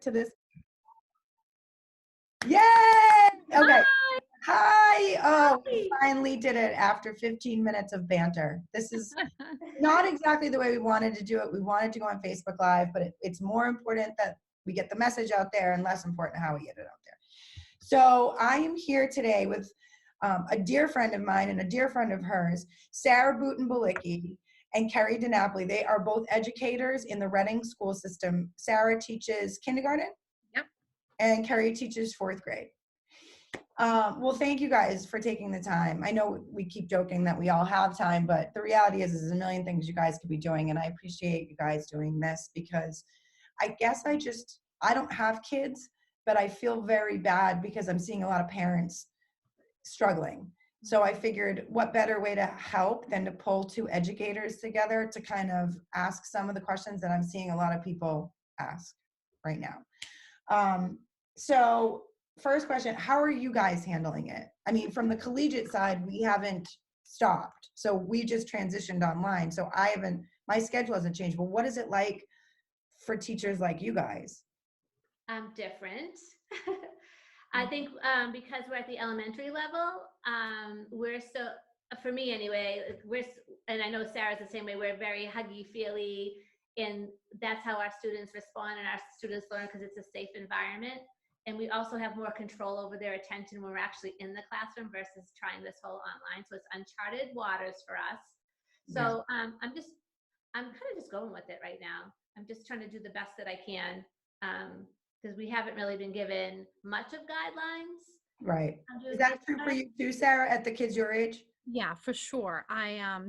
To this. Yay! Okay. Hi. Oh, we finally did it after 15 minutes of banter. This is not exactly the way we wanted to do it. We wanted to go on Facebook Live, but it's more important that we get the message out there and less important how we get it out there. So I am here today with a dear friend of mine and a dear friend of hers, Sarah Bielicki and Kerri DiNapoli. They are both educators in the Reading school system. Sarah teaches kindergarten. Yep. And Kerri teaches fourth grade. Well, thank you guys for taking the time. I know we keep joking that we all have time, but the reality is there's a million things you guys could be doing, and I appreciate you guys doing this because I guess I don't have kids, but I feel very bad because I'm seeing a lot of parents struggling. So I figured what better way to help than to pull two educators together to kind of ask some of the questions that I'm seeing a lot of people ask right now. So first question, how are you guys handling it? I mean, from the collegiate side, we haven't stopped. So we just transitioned online. So my schedule hasn't changed, but what is it like for teachers like you guys? Different. I think because we're at the elementary level, we're still, for me anyway, and I know Sarah's the same way, we're very huggy, feely, and that's how our students respond and our students learn because it's a safe environment. And we also have more control over their attention when we're actually in the classroom versus trying this whole online. So it's uncharted waters for us. So I'm kind of just going with it right now. I'm just trying to do the best that I can because we haven't really been given much of guidelines. Right. Is that true for you too, Sarah, at the kids your age? Yeah, for sure.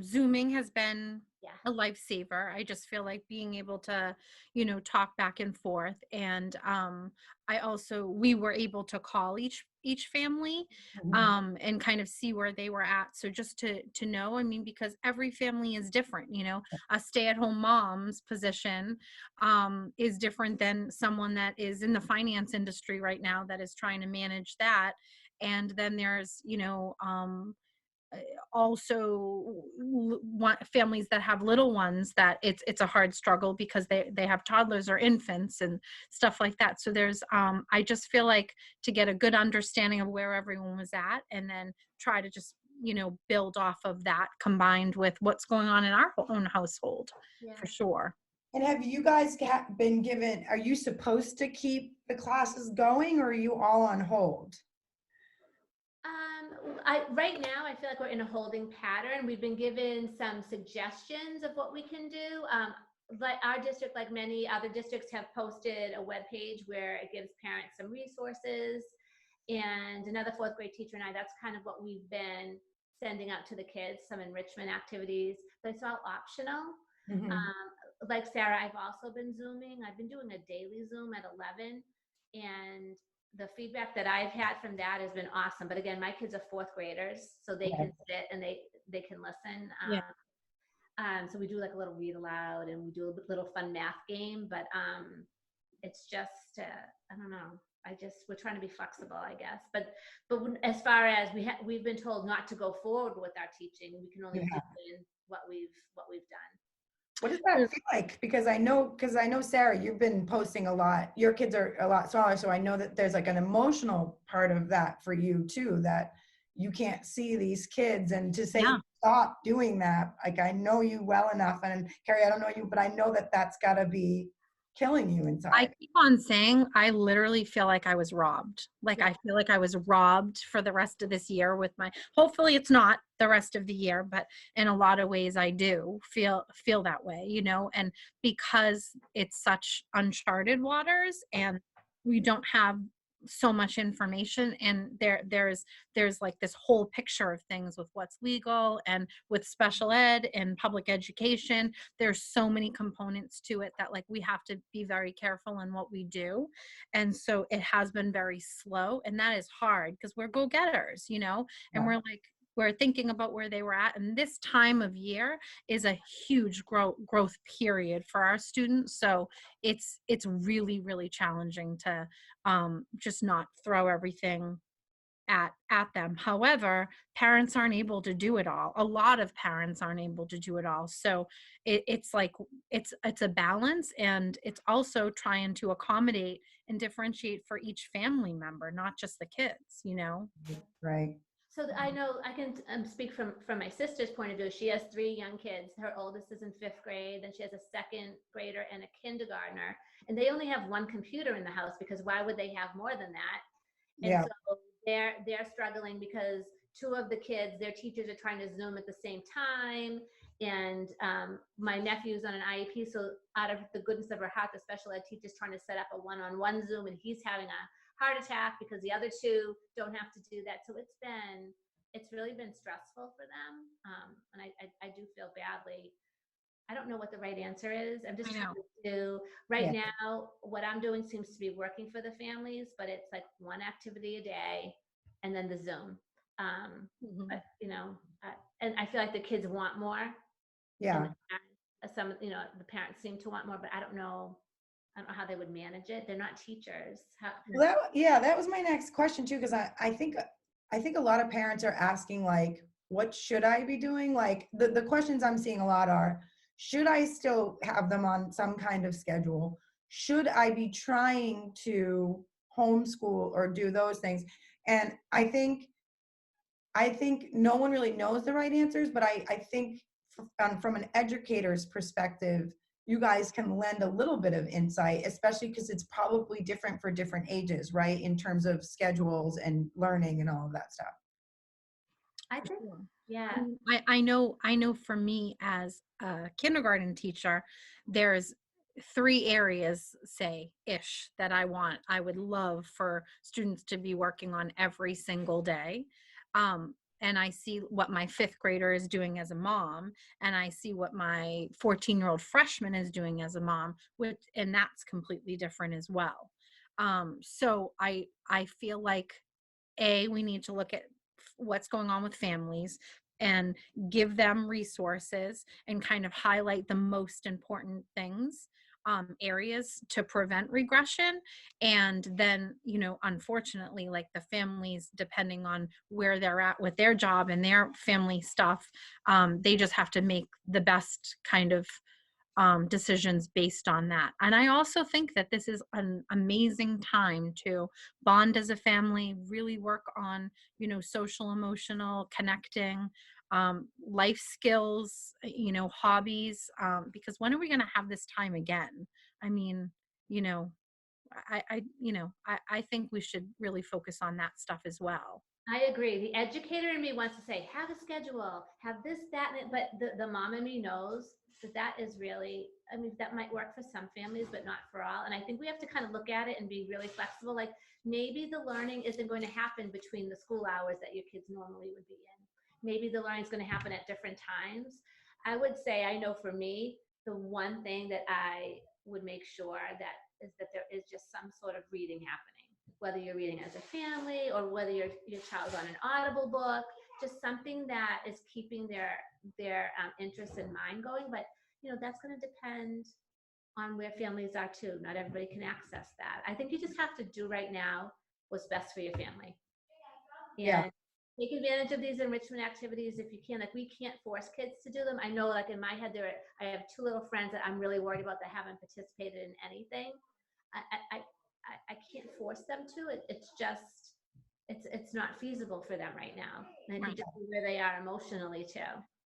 Zooming has been a lifesaver. I just feel like being able to, talk back and forth. And we were able to call each family and kind of see where they were at. So just to know, I mean, because every family is different, a stay-at-home mom's position is different than someone that is in the finance industry right now that is trying to manage that. And then there's, also families that have little ones that it's a hard struggle because they have toddlers or infants and stuff like that. So there's I just feel like to get a good understanding of where everyone was at and then try to just build off of that combined with what's going on in our own household for sure. And have you guys been given, are you supposed to keep the classes going or are you all on hold? Right now, I feel like we're in a holding pattern. We've been given some suggestions of what we can do. But our district, like many other districts, have posted a webpage where it gives parents some resources. And another fourth grade teacher and I, that's kind of what we've been sending out to the kids, some enrichment activities, but it's all optional. Mm-hmm. Like Sarah, I've also been Zooming. I've been doing a daily Zoom at 11. And the feedback that I've had from that has been awesome. But again, my kids are fourth graders, so they can sit and they can listen. So we do like a little read aloud and we do a little fun math game, but it's just, I don't know. We're trying to be flexible, I guess. But as far as we've been told not to go forward with our teaching, we can only do what we've done. What does that feel like? Because I know, Sarah, you've been posting a lot. Your kids are a lot smaller, so I know that there's like an emotional part of that for you too, that you can't see these kids and to say stop doing that. Like I know you well enough, and Kerri, I don't know you, but I know that that's got to be killing you inside. I keep on saying I literally feel like I was robbed. I feel like I was robbed for the rest of this year with hopefully it's not the rest of the year, but in a lot of ways I do feel that way, and because it's such uncharted waters and we don't have so much information and there's like this whole picture of things with what's legal and with special ed and public education. There's so many components to it that like we have to be very careful in what we do, and so it has been very slow, and that is hard because we're go-getters, and we're thinking about where they were at, and this time of year is a huge growth period for our students. So it's really, really challenging to just not throw everything at them. However, parents aren't able to do it all. A lot of parents aren't able to do it all. So it's like it's a balance, and it's also trying to accommodate and differentiate for each family member, not just the kids, you know. Right. So I know I can speak from my sister's point of view. She has 3 young kids. Her oldest is in 5th grade, then she has a second grader and a kindergartner, and they only have one computer in the house because why would they have more than that? And Yeah. so they're struggling because 2 of the kids, their teachers are trying to Zoom at the same time. And my nephew's on an IEP, so out of the goodness of her heart, the special ed teacher's trying to set up a one-on-one Zoom, and he's having a heart attack because the other 2 don't have to do that. So it's really been stressful for them. And I do feel badly. I don't know what the right answer is. I'm just I trying know. to do right Yeah. now. What I'm doing seems to be working for the families, but it's like one activity a day, and then the Zoom. Mhm. But and I feel like the kids want more, and Yeah. the parents seem to want more, but I don't know. I don't know how they would manage it. They're not teachers. Well, that was my next question too, because I think a lot of parents are asking like, what should I be doing? Like the questions I'm seeing a lot are, should I still have them on some kind of schedule? Should I be trying to homeschool or do those things? And I think no one really knows the right answers, but I think from an educator's perspective, you guys can lend a little bit of insight, especially because it's probably different for different ages, right? In terms of schedules and learning and all of that stuff. I think, Sure. yeah. I know for me as a kindergarten teacher, there's 3 areas, say ish, that I would love for students to be working on every single day. And I see what my 5th grader is doing as a mom, and I see what my 14-year-old freshman is doing as a mom, and that's completely different as well. So I feel like we need to look at what's going on with families and give them resources and kind of highlight the most important things, areas to prevent regression. And then, unfortunately, like the families, depending on where they're at with their job and their family stuff, they just have to make the best kind of decisions based on that. And I also think that this is an amazing time to bond as a family, really work on, social, emotional connecting, life skills, hobbies, because when are we going to have this time again? I mean, you know, I think we should really focus on that stuff as well. I agree. The educator in me wants to say, have a schedule, have this, that, and it, but the mom in me knows that is really, I mean, that might work for some families, but not for all. And I think we have to kind of look at it and be really flexible. Like maybe the learning isn't going to happen between the school hours that your kids normally would be in. Maybe the learning is going to happen at different times. I would say, I know for me, the one thing that I would make sure that is that there is just some sort of reading happening, whether you're reading as a family or whether your child's on an Audible book, just something that is keeping their interest and mind going. But that's going to depend on where families are too. Not everybody can access that. I think you just have to do right now what's best for your family, Yeah. and take advantage of these enrichment activities if you can. Like we can't force kids to do them. I know, like in my head, I have 2 little friends that I'm really worried about that haven't participated in anything. I can't force them to. It's just it's not feasible for them right now. And I think Right. just where they are emotionally too.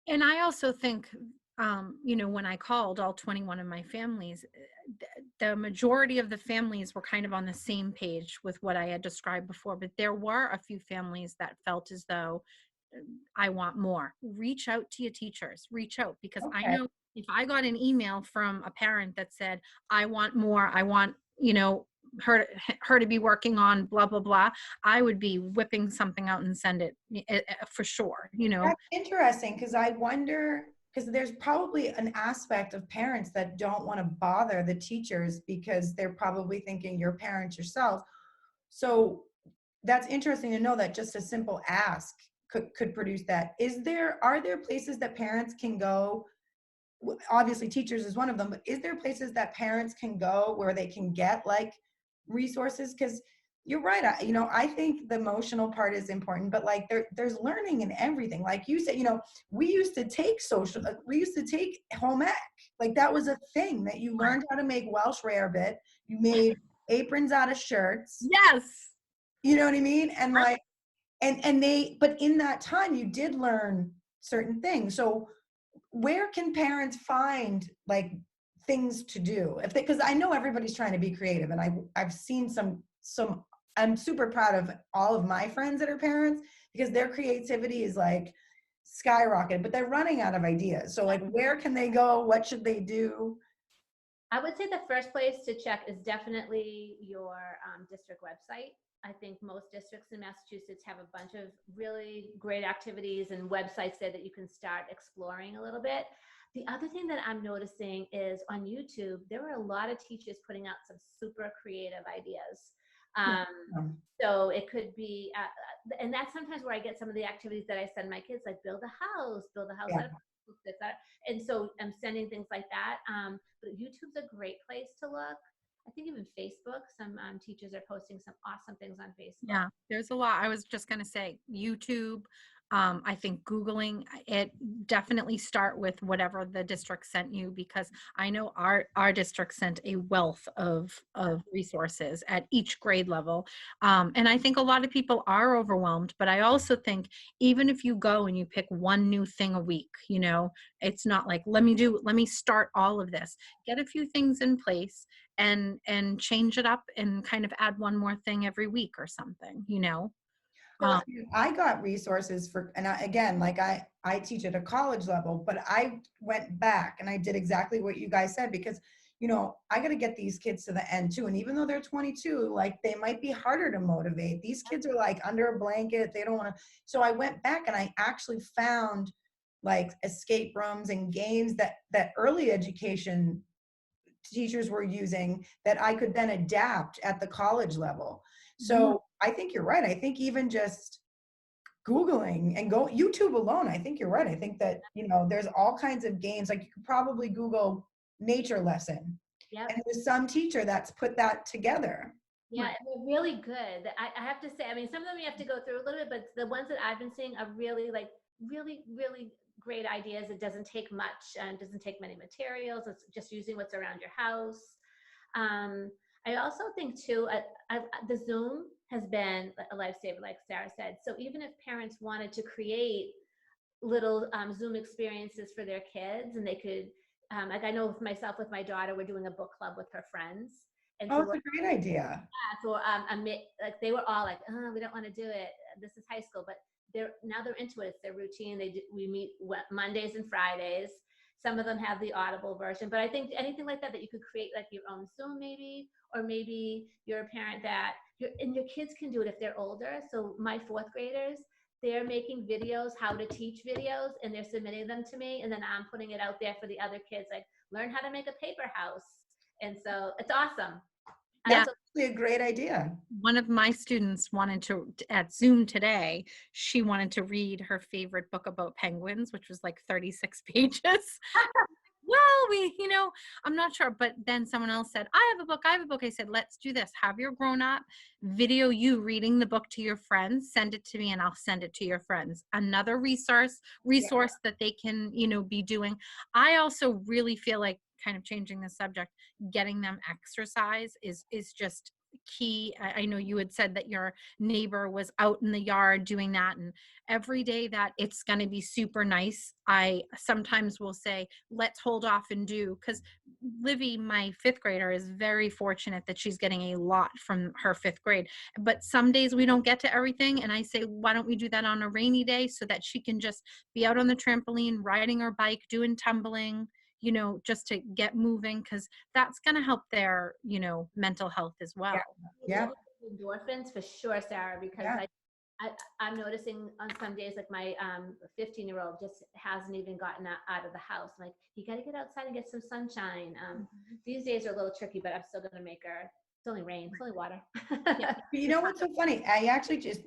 And I also think, when I called all 21 of my families, the majority of the families were kind of on the same page with what I had described before. But there were a few families that felt as though I want more. Reach out to your teachers, reach out, because I Okay. know if I got an email from a parent that said, I want more, I want, her to be working on blah, blah, blah, I would be whipping something out and send it for sure, That's interesting because I wonder, because there's probably an aspect of parents that don't want to bother the teachers because they're probably thinking you're parents yourself. So that's interesting to know that just a simple ask could produce that. Are there places that parents can go? Obviously teachers is one of them, but is there places that parents can go where they can get like resources? Because You're right. I think the emotional part is important, but like there's learning in everything. Like you said, we used to take we used to take home ec. Like that was a thing that you learned how to make Welsh rarebit. You made aprons out of shirts. Yes. You know what I mean? And like, but in that time you did learn certain things. So where can parents find like things to do because I know everybody's trying to be creative, and I've seen some I'm super proud of all of my friends that are parents because their creativity is like skyrocketed, but they're running out of ideas. So like, where can they go? What should they do? I would say the first place to check is definitely your district website. I think most districts in Massachusetts have a bunch of really great activities and websites there that you can start exploring a little bit. The other thing that I'm noticing is on YouTube, there are a lot of teachers putting out some super creative ideas. So it could be, and that's sometimes where I get some of the activities that I send my kids, like build a house Yeah. out of and so I'm sending things like that. But YouTube's a great place to look. I think even Facebook, some teachers are posting some awesome things on Facebook. Yeah, there's a lot. I was just going to say YouTube. I think Googling it, definitely start with whatever the district sent you, because I know our district sent a wealth of resources at each grade level. And I think a lot of people are overwhelmed, but I also think even if you go and you pick one new thing a week, it's not like, let me start all of this. Get a few things in place and change it up and kind of add one more thing every week or something. Well, I got resources again, like I teach at a college level, but I went back and I did exactly what you guys said, because I got to get these kids to the end too. And even though they're 22, like they might be harder to motivate. These kids are like under a blanket. They don't want to. So I went back and I actually found like escape rooms and games that early education teachers were using that I could then adapt at the college level. So I think you're right. I think even just Googling and go YouTube alone, I think you're right. I think that, there's all kinds of games. Like you could probably Google nature lesson. Yep. And there's some teacher that's put that together. Yeah, and they're really good. I have to say, I mean, some of them you have to go through a little bit, but the ones that I've been seeing are really really great ideas. It doesn't take much and doesn't take many materials. It's just using what's around your house. I also think too, the Zoom has been a lifesaver, like Sarah said. So even if parents wanted to create little Zoom experiences for their kids, and they could, like I know with myself, with my daughter, we're doing a book club with her friends. And so it's a great idea. Yeah, so like they were all like, oh, we don't want to do it. This is high school, but they're into it. It's their routine. We meet Mondays and Fridays. Some of them have the Audible version, but I think anything like that you could create, like your own Zoom maybe, or maybe you're a parent and your kids can do it if they're older. So my fourth graders, they're making videos, how to teach videos, and they're submitting them to me, and then I'm putting it out there for the other kids, like learn how to make a paper house. And so it's awesome. Yeah, that's actually a great idea. One of my students wanted to, at Zoom today, she wanted to read her favorite book about penguins, which was like 36 pages. Well, I'm not sure. But then someone else said, I have a book. I said, let's do this. Have your grown-up video you reading the book to your friends, send it to me and I'll send it to your friends. Another resource that they can, be doing. I also really feel like, kind of changing the subject, getting them exercise is just key. I know you had said that your neighbor was out in the yard doing that, and every day that it's going to be super nice, I sometimes will say, let's hold off and do, because Livy, my fifth grader, is very fortunate that she's getting a lot from her fifth grade, but some days we don't get to everything, and I say, why don't we do that on a rainy day so that she can just be out on the trampoline, riding her bike, doing tumbling, just to get moving, because that's going to help their, mental health as well. Yeah. Endorphins for sure, Sarah, because I'm noticing on some days, like my 15-year-old just hasn't even gotten out of the house. I'm like, you got to get outside and get some sunshine. These days are a little tricky, but I'm still going to make her. It's only rain, it's only water. You know what's so funny? I actually just,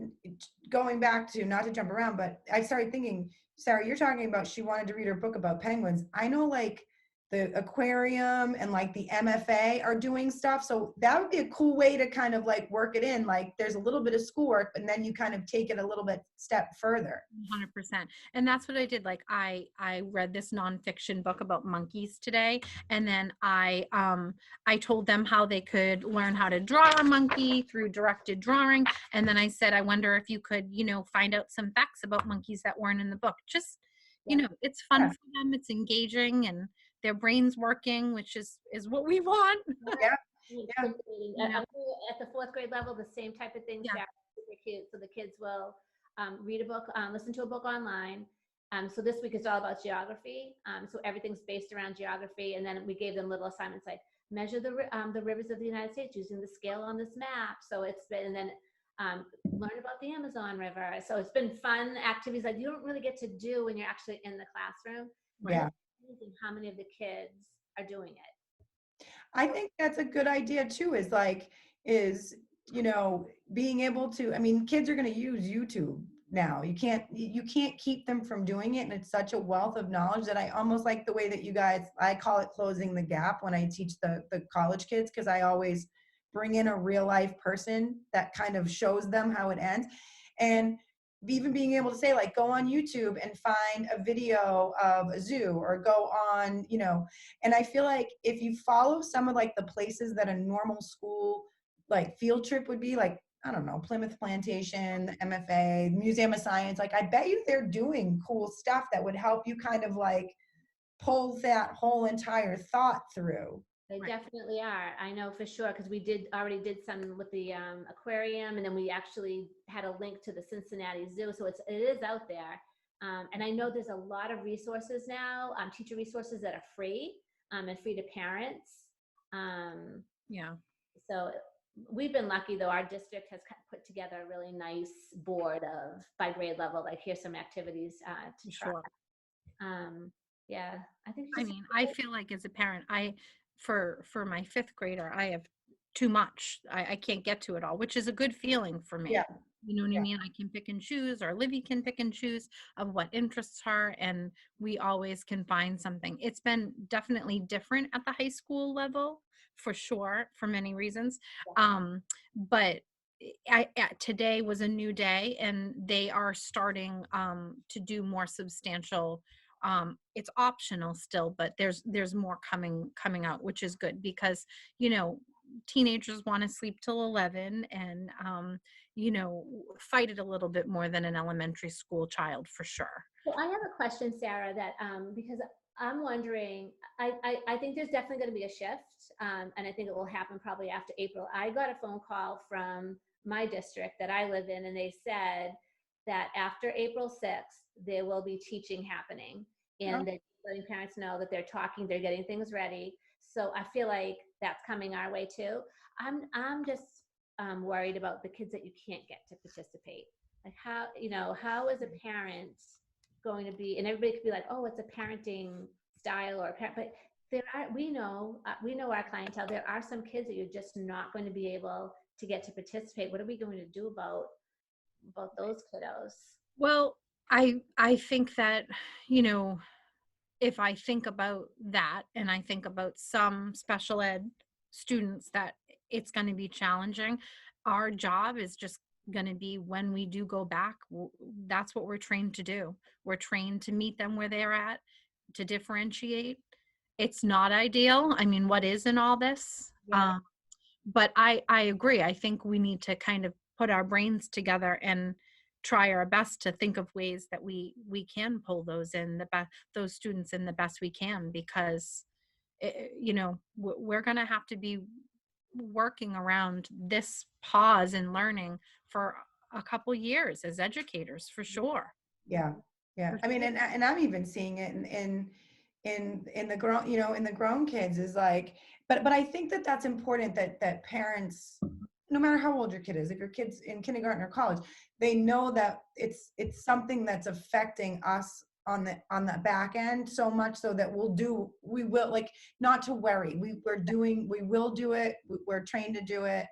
going back to, not to jump around, but I started thinking, Sarah, you're talking about she wanted to read her book about penguins. I know, like, the aquarium and like the MFA are doing stuff. So that would be a cool way to kind of like work it in. Like there's a little bit of schoolwork, but then you kind of take it a little bit step further. 100%. And that's what I did. Like I read this nonfiction book about monkeys today. And then I told them how they could learn how to draw a monkey through directed drawing. And then I said, I wonder if you could, find out some facts about monkeys that weren't in the book. Just, it's fun Yeah. for them. It's engaging and their brains working, which is what we want. Yeah. Yeah. At the 4th grade level, the same type of things. Yeah. Super cute. So the kids will read a book, listen to a book online. So this week is all about geography. So everything's based around geography. And then we gave them little assignments like measure the rivers of the United States using the scale on this map. So it's been, and then learn about the Amazon River. So it's been fun activities that you don't really get to do when you're actually in the classroom. Yeah. How many of the kids are doing it? I think that's a good idea too, is being able to, I mean, kids are going to use YouTube now. You can't keep them from doing it. And it's such a wealth of knowledge that I almost like the way that you guys, I call it closing the gap when I teach the college kids, because I always bring in a real life person that kind of shows them how it ends. And even being able to say, like, go on YouTube and find a video of a zoo, or go on, and I feel like if you follow some of like the places that a normal school like field trip would be, like, I don't know, Plymouth Plantation, the MFA, Museum of Science, like I bet you they're doing cool stuff that would help you kind of like pull that whole entire thought through. They definitely are. I know for sure, because we already did some with the aquarium, and then we actually had a link to the Cincinnati Zoo. So it is out there. And I know there's a lot of resources now, teacher resources that are free and free to parents. Yeah. So we've been lucky, though. Our district has put together a really nice board of, by grade level, like here's some activities to try. Sure. Yeah, I think. I mean, I feel like as a parent, for my 5th grader, I have too much. I can't get to it all, which is a good feeling for me. Yeah. You know what I mean? I can pick and choose, or Livy can pick and choose of what interests her, and we always can find something. It's been definitely different at the high school level, for sure, for many reasons. But today was a new day, and they are starting to do more substantial. It's optional still, but there's more coming out, which is good, because teenagers want to sleep till 11, and fight it a little bit more than an elementary school child, for sure. So I have a question, Sarah, that because I'm wondering, I think there's definitely going to be a shift, and I think it will happen probably after April. I got a phone call from my district that I live in, and they said that after April 6th, there will be teaching happening, and they're letting parents know that they're getting things ready. So I feel like that's coming our way too. I'm just worried about the kids that you can't get to participate. Like how is a parent going to be, and everybody could be like, oh, it's a parenting style or but we know our clientele. There are some kids that you're just not going to be able to get to participate. What are we going to do about those kiddos? Well, I think that, if I think about that, and I think about some special ed students, that it's going to be challenging. Our job is just going to be, when we do go back, that's what we're trained to do. We're trained to meet them where they're at, to differentiate. It's not ideal. I mean, what is in all this? Yeah. But I agree. I think we need to kind of put our brains together and try our best to think of ways that we can pull those those students in the best we can, because we're going to have to be working around this pause in learning for a couple years as educators, for sure. Yeah. I mean, and I'm even seeing it in the grown, in the grown kids, is like, but I think that that's important, that parents, no matter how old your kid is, if your kid's in kindergarten or college, they know that it's something that's affecting us on the back end, so much so that we will, like, not to worry. We will do it. We're trained to do it,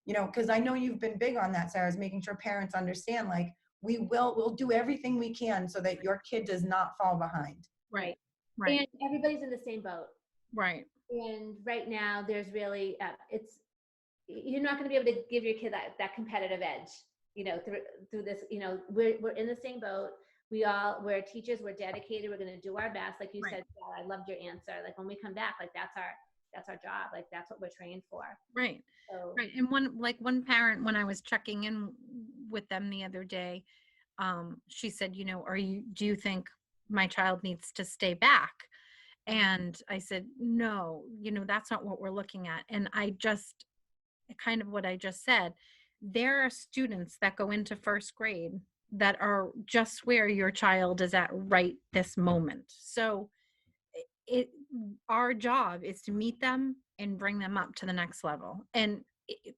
because I know you've been big on that, Sarah, is making sure parents understand, like, we'll do everything we can so that your kid does not fall behind. Right. And everybody's in the same boat. Right. And right now there's really, you're not going to be able to give your kid that competitive edge, through this, we're in the same boat. We're teachers, we're dedicated, we're going to do our best. Like you Right. said, Sarah, I loved your answer. Like when we come back, like that's our job. Like that's what we're trained for. Right. So, Right. And one parent, when I was checking in with them the other day, she said, do you think my child needs to stay back? And I said, no, that's not what we're looking at. And I just, kind of what I just said, there are students that go into first grade that are just where your child is at right this moment. So it our job is to meet them and bring them up to the next level. And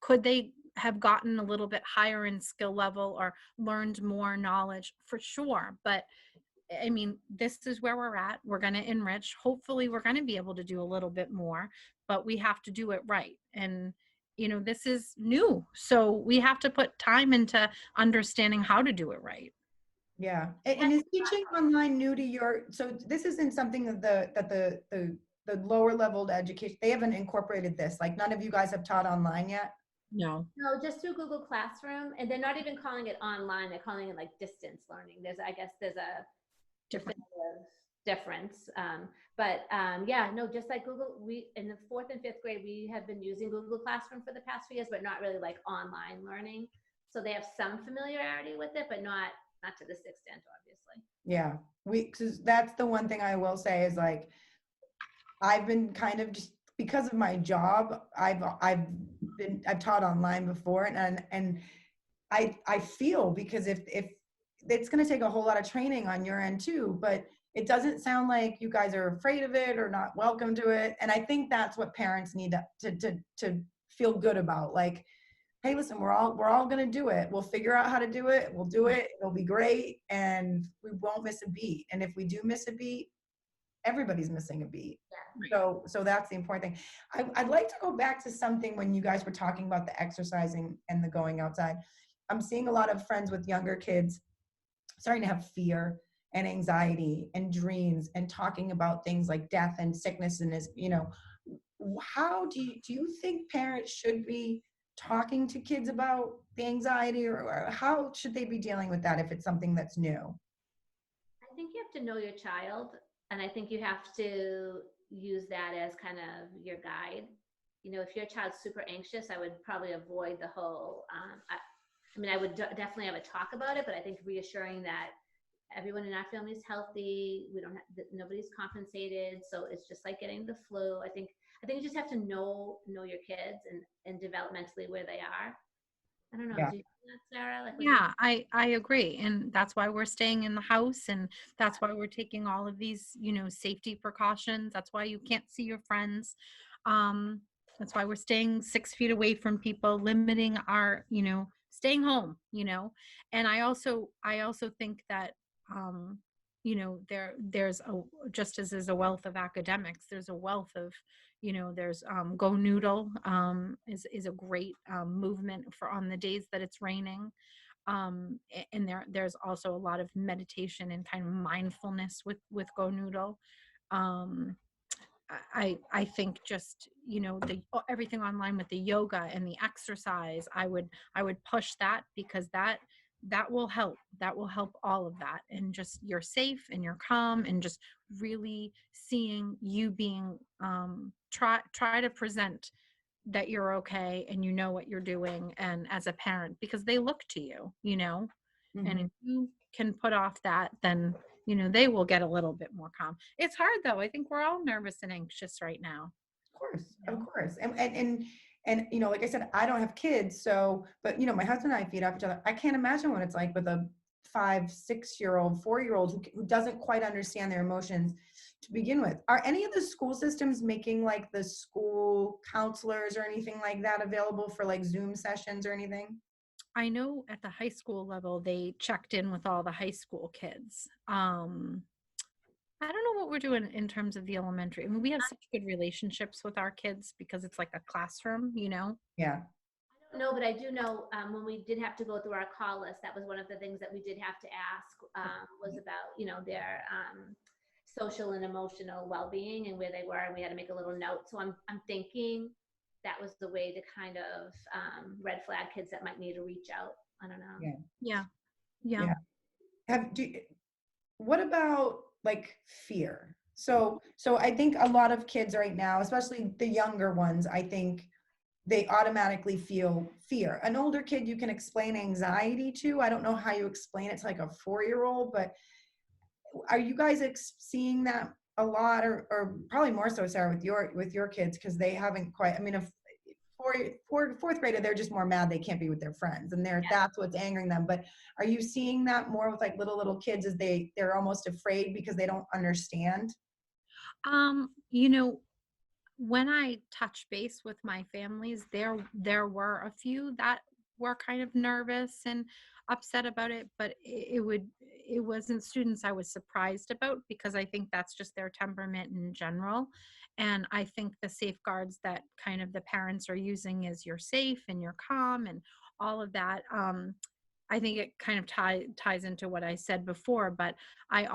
could they have gotten a little bit higher in skill level or learned more knowledge? For sure. But I mean, this is where we're at. We're going to enrich. Hopefully, we're going to be able to do a little bit more, but we have to do it right. And, this is new. So we have to put time into understanding how to do it right. Yeah. And is teaching online new to so this isn't something that the lower level education, they haven't incorporated this. Like none of you guys have taught online yet? No. No, just through Google Classroom, and they're not even calling it online. They're calling it like distance learning. There's a Different. definitive difference. Yeah, no, just like Google, we in the 4th and 5th grade, we have been using Google Classroom for the past few years, but not really like online learning. So they have some familiarity with it, but not to this extent, obviously. Yeah. Cause that's the one thing I will say is like, I've been kind of just because of my job, I've taught online before and I feel because if it's going to take a whole lot of training on your end too, but it doesn't sound like you guys are afraid of it or not welcome to it. And I think that's what parents need to feel good about. Like, hey, listen, we're all going to do it. We'll figure out how to do it. We'll do it. It'll be great. And we won't miss a beat. And if we do miss a beat, everybody's missing a beat. Yeah. So that's the important thing. I'd like to go back to something when you guys were talking about the exercising and the going outside. I'm seeing a lot of friends with younger kids starting to have fear and anxiety and dreams and talking about things like death and sickness and how do you think parents should be talking to kids about the anxiety or how should they be dealing with that if it's something that's new? I think you have to know your child, and I think you have to use that as kind of your guide. If your child's super anxious, I would probably avoid the whole. I would definitely have a talk about it, but I think reassuring that everyone in our family is healthy. We don't have nobody's compensated, so it's just like getting the flu. I think you just have to know your kids and developmentally where they are. I don't know. Yeah. Do you think that, Sarah? Like, Yeah, I agree. And that's why we're staying in the house. And that's why we're taking all of these, safety precautions. That's why you can't see your friends. Um, that's why we're staying 6 feet away from people, limiting our, staying home, And I also think that, there's just as there's a wealth of academics, there's a wealth of, there's Go Noodle is a great movement for on the days that it's raining. And there's also a lot of meditation and kind of mindfulness with Go Noodle. Um, I think just everything online with the yoga and the exercise, I would push that because that will help all of that, and just you're safe and you're calm and just really seeing you being try to present that you're okay and you know what you're doing, and as a parent, because they look to you, and if you can put off that, then they will get a little bit more calm. It's hard though. I think we're all nervous and anxious right now. Of course. And like I said, I don't have kids, so but my husband and I feed off each other. I can't imagine what it's like with a 5, 6-year-old, 4-year-old who doesn't quite understand their emotions to begin with. Are any of the school systems making like the school counselors or anything like that available for like Zoom sessions or anything? I know at the high school level, they checked in with all the high school kids. I don't know what we're doing in terms of the elementary. I mean, we have such good relationships with our kids because it's like a classroom, Yeah. No, but I do know when we did have to go through our call list, that was one of the things that we did have to ask was about, their social and emotional well-being and where they were, and we had to make a little note. So I'm thinking that was the way to kind of red flag kids that might need to reach out. I don't know. Yeah. Yeah. What about like fear? So I think a lot of kids right now, especially the younger ones, I think they automatically feel fear. An older kid, you can explain anxiety to. I don't know how you explain it to like a 4-year-old, but are you guys seeing that a lot, or probably more so, Sarah, with your kids, because they haven't quite. I mean, if fourth grader, they're just more mad they can't be with their friends, and that's what's angering them. But are you seeing that more with like little kids, as they're almost afraid because they don't understand? You know, when I touch base with my families, there were a few that were kind of nervous and upset about it, but it wasn't students I was surprised about, because I think that's just their temperament in general. And I think the safeguards that kind of the parents are using is you're safe and you're calm and all of that. I think it kind of ties into what I said before, but I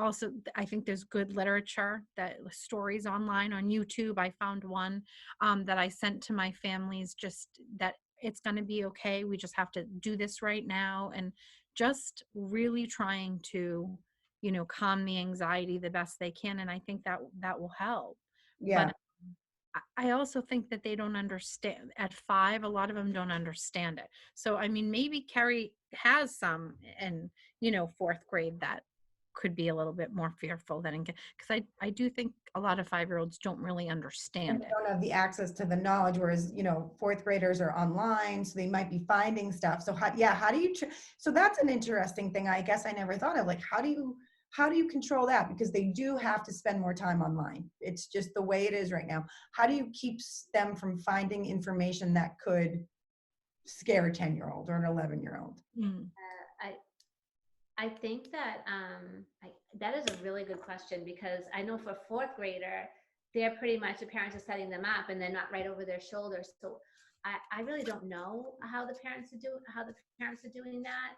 think there's good literature, that stories online on YouTube. I found one that I sent to my families, just that it's going to be okay. We just have to do this right now, and just really trying to, calm the anxiety the best they can. And I think that will help. Yeah. But I also think that they don't understand at 5. A lot of them don't understand it. So, I mean, maybe Kerri has some in, 4th grade that could be a little bit more fearful than because I do think a lot of 5-year-olds don't really And understand they it. don't have the access to the knowledge, whereas fourth graders are online, so they might be finding stuff. So how do you so that's an interesting thing, I guess I never thought of. Like, how do you control that? Because they do have to spend more time online. It's just the way it is right now. How do you keep them from finding information that could scare a 10-year-old or an 11-year-old? Mm. I think that that is a really good question, because I know for 4th grader, they're pretty much, the parents are setting them up and they're not right over their shoulders. So I really don't know how the parents are doing that.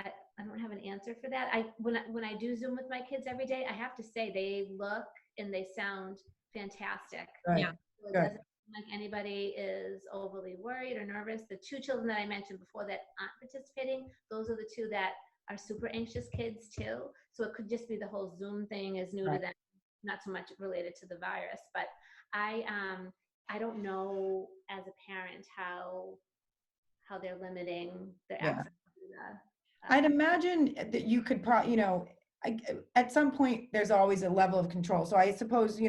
I don't have an answer for that. When I do Zoom with my kids every day, I have to say they look and they sound fantastic. Right. Yeah. So it Good. doesn't seem like anybody is overly worried or nervous. The 2 children that I mentioned before that aren't participating, those are the 2 that are super anxious kids too. So it could just be the whole Zoom thing is new to them, not so much related to the virus. But I don't know as a parent how they're limiting their access to the I'd imagine that you could at some point there's always a level of control. So I suppose,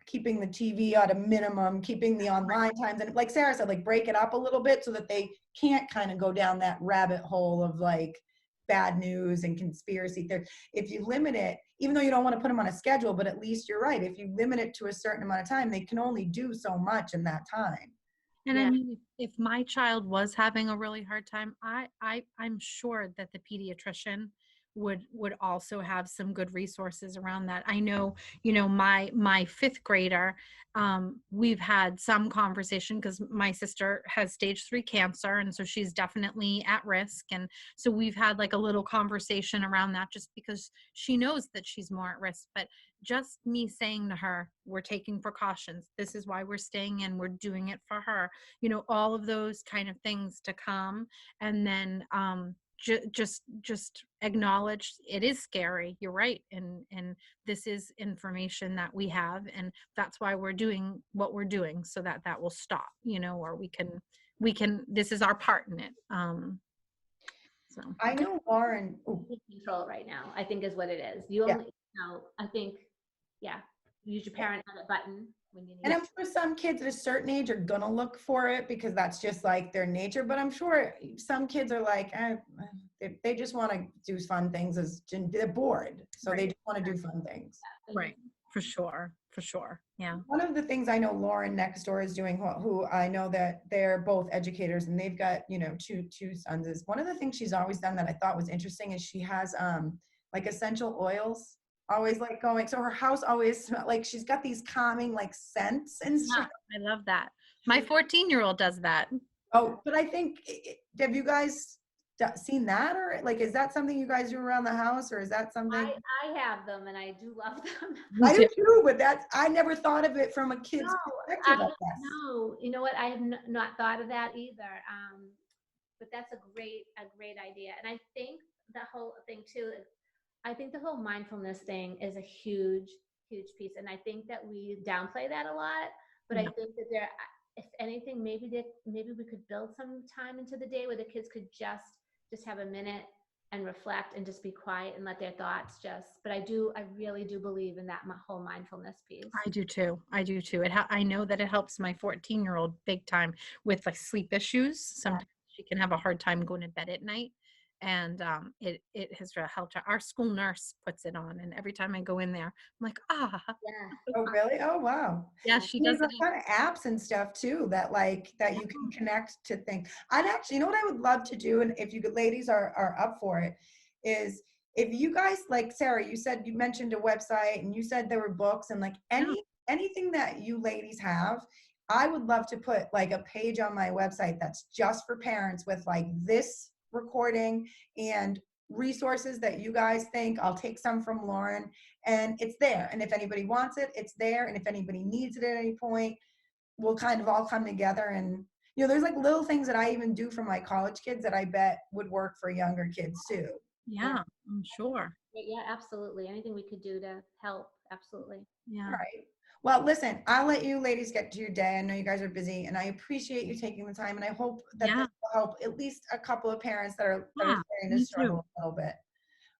keeping the TV at a minimum, keeping the online times, and like Sarah said, like break it up a little bit so that they can't kind of go down that rabbit hole of like bad news and conspiracy theory. If you limit it, even though you don't want to put them on a schedule, but at least you're right. If you limit it to a certain amount of time, they can only do so much in that time. And I mean, if my child was having a really hard time, I'm sure that the pediatrician would also have some good resources around that. I know, my 5th grader, we've had some conversation, because my sister has stage 3 cancer, and so she's definitely at risk. And so we've had like a little conversation around that, just because she knows that she's more at risk. But just me saying to her, we're taking precautions. This is why we're staying in. We're doing it for her. All of those kind of things to come. And then just acknowledge it is scary. You're right. And this is information that we have, and that's why we're doing what we're doing, so that will stop, or we can, this is our part in it. So I know Lauren. control right now, I think, is what it is. You only, I think, use your parent on a button when you need. And I'm sure some kids at a certain age are gonna look for it because that's just like their nature. But I'm sure some kids are like, they just want to do fun things, as they're bored, so they just want to do fun things. Right, for sure, yeah. One of the things I know Lauren next door is doing, who I know that they're both educators and they've got 2 sons, is one of the things she's always done that I thought was interesting is she has like essential oils always like going, so her house always like she's got these calming like scents and stuff. I love that. My 14-year-old does that. Oh, but I think, have you guys seen that, or like, is that something you guys do around the house, or is that something? I have them and I do love them. I do too, but I never thought of it from a kid's No, perspective, I guess. no, you know what? I have not thought of that either. But that's a great idea. And I think the whole thing too, I think the whole mindfulness thing is a huge piece. And I think that we downplay that a lot, but I think that if anything, maybe we could build some time into the day where the kids could just have a minute and reflect and just be quiet and let their thoughts but I really do believe in that whole mindfulness piece. I do too. I know that it helps my 14-year-old big time with like sleep issues. Sometimes she can have a hard time going to bed at night. And it has helped her. Our school nurse puts it on, and every time I go in there, I'm like, Yeah. Oh, really? Oh, wow. yeah, she There's does a it. ton of apps and stuff too that you can connect to things. I'd actually, you know what I would love to do, and if you ladies are up for it, is if you guys, like Sarah, you mentioned a website and you said there were books and like anything that you ladies have, I would love to put like a page on my website that's just for parents with like this recording and resources that you guys think. I'll take some from Lauren, and it's there. And if anybody wants it, it's there. And if anybody needs it at any point, we'll kind of all come together. And there's like little things that I even do for my college kids that I bet would work for younger kids too. Yeah, I'm sure. Yeah, absolutely. Anything we could do to help, absolutely. Yeah. All right. Well, listen, I'll let you ladies get to your day. I know you guys are busy, and I appreciate you taking the time. And I hope that this will help at least a couple of parents that are starting to struggle a little bit.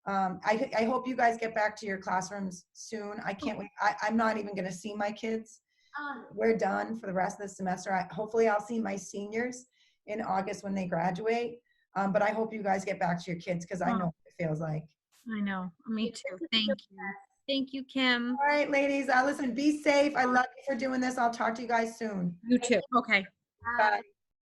I hope you guys get back to your classrooms soon. I can't wait. I'm not even going to see my kids. We're done for the rest of the semester. Hopefully I'll see my seniors in August when they graduate. But I hope you guys get back to your kids, because I know what it feels like. I know. Me too. Thank you. Thank you, Kim. All right, ladies. Listen, be safe. I love you for doing this. I'll talk to you guys soon. You too. Okay. Bye.